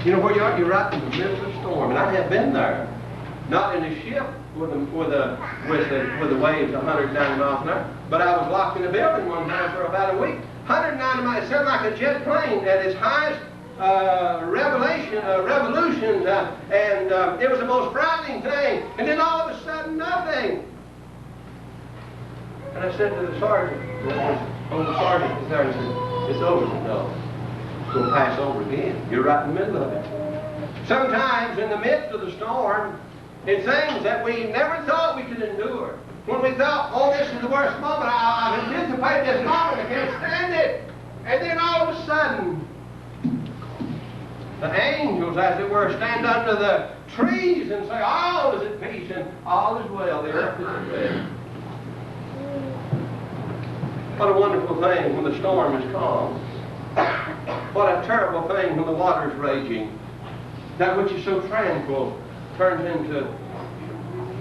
You know where you are? You're right in the middle of the storm, and I have been there. Not in a ship with the waves 190 miles an hour, but I was locked in a building one time for about a week. 190 miles, it sounded like a jet plane at its highest revolutions, and it was the most frightening thing. And then all of a sudden, nothing. And I said to the sergeant, the sergeant was there, and said, "It's over." No, it's going to pass over again. You're right in the middle of it. Sometimes in the midst of the storm, in things that we never thought we could endure. When we thought, oh, this is the worst moment, I've anticipated this moment, I can't stand it. And then all of a sudden, the angels, as it were, stand under the trees and say, all is at peace and all is well. The earth is at rest. What a wonderful thing when the storm is calm. What a terrible thing when the water is raging. That which is so tranquil turns into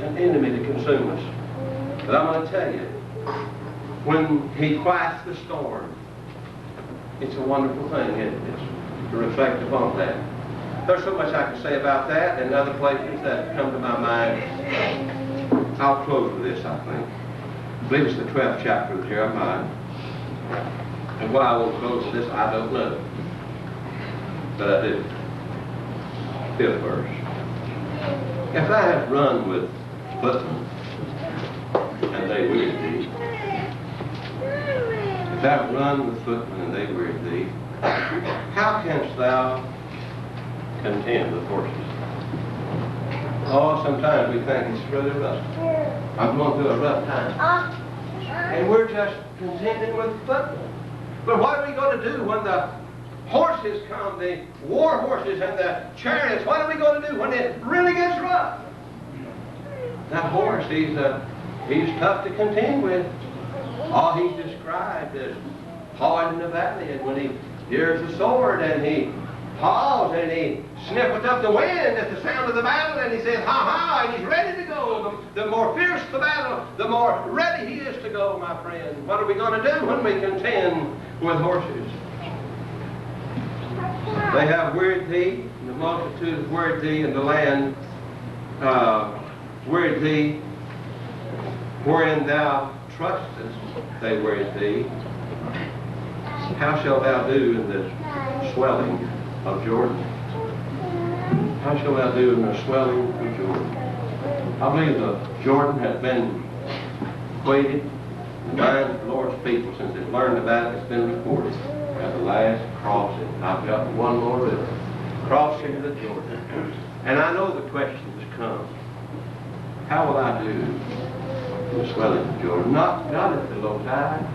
an enemy to consume us. But I'm going to tell you, when He quiets the storm, it's a wonderful thing, isn't it? To reflect upon that. There's so much I can say about that and other places that come to my mind. I'll close with this, I think. I believe it's the 12th chapter of Jeremiah. And why I won't close with this, I don't know. But I do. 5th verse. If I have run with footmen, and they wearied thee. If thou have run with footmen, and they wearied thee, how canst thou contend with horses? Oh, sometimes we think it's really rough. I'm going through a rough time. And we're just contending with footmen. But what are we going to do when the horses come, the war horses and the chariots? What are we going to do when it really gets rough? That horse, he's tough to contend with. All he's described as pawing in the valley, and when he hears the sword and he paws and he sniffeth up the wind at the sound of the battle, and he says, ha ha, and he's ready to go. The more fierce the battle, the more ready he is to go, my friend. What are we going to do when we contend with horses? They have wearied thee, the multitude have wearied thee, and the land wearied thee, wherein thou trustest, they wearied thee. How shalt thou do in the swelling of Jordan? How shalt thou do in the swelling of Jordan? I believe the Jordan has been weighted in the minds of the Lord's people since they've learned about it. It's been recorded at the last crossing. I've got one more river, crossing the Jordan. And I know the question has come. How will I do in the swelling of Jordan? Not at the low tide.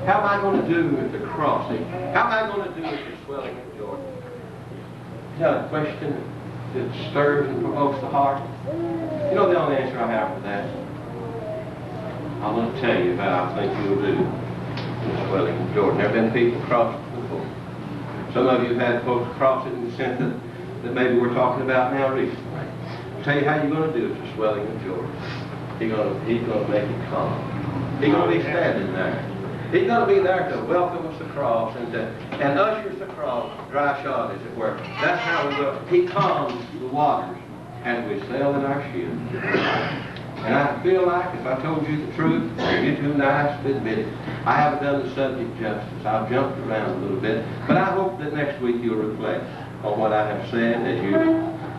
How am I going to do at the crossing? How am I going to do at the swelling of Jordan? Is that a question that stirs and provokes the heart? You know the only answer I have for that? I'm going to tell you how I think you'll do in the swelling of Jordan. There have been people cross it before. Some of you have had folks cross it in the sense that maybe we're talking about now recently. I'll tell you how you're going to do it, the swelling of Jordan. He's going to make it calm. He's going to be standing there. He's going to be there to welcome us across and usher us across dry shod, as it were. That's how we go. He calms the waters as we sail in our ship. And I feel like, if I told you the truth, you're too nice to admit it. I haven't done the subject justice. I've jumped around a little bit. But I hope that next week you'll reflect on what I have said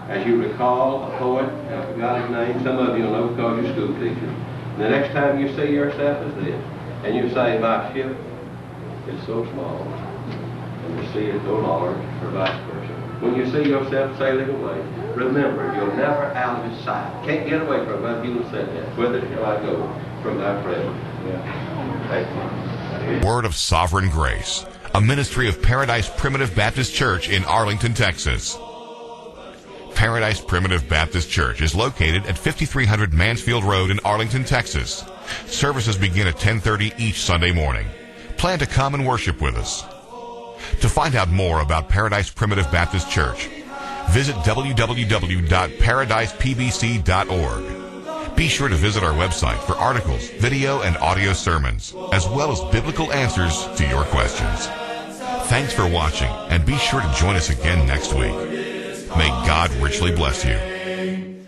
as you recall a poet, and I forgot his name. Some of you will know because you're school teachers. And the next time you see yourself as this, and you say, my ship is so small, and the sea is so large, or vice versa. When you see yourself sailing away, remember, you're never out of his sight. Can't get away from him. He will say that. Whither shall I go from thy presence? Yeah. Thank you. Word of Sovereign Grace, a ministry of Paradise Primitive Baptist Church in Arlington, Texas. Paradise Primitive Baptist Church is located at 5300 Mansfield Road in Arlington, Texas. Services begin at 10:30 each Sunday morning. Plan to come and worship with us. To find out more about Paradise Primitive Baptist Church, visit www.paradisepbc.org. Be sure to visit our website for articles, video, and audio sermons, as well as biblical answers to your questions. Thanks for watching, and be sure to join us again next week. God richly bless you.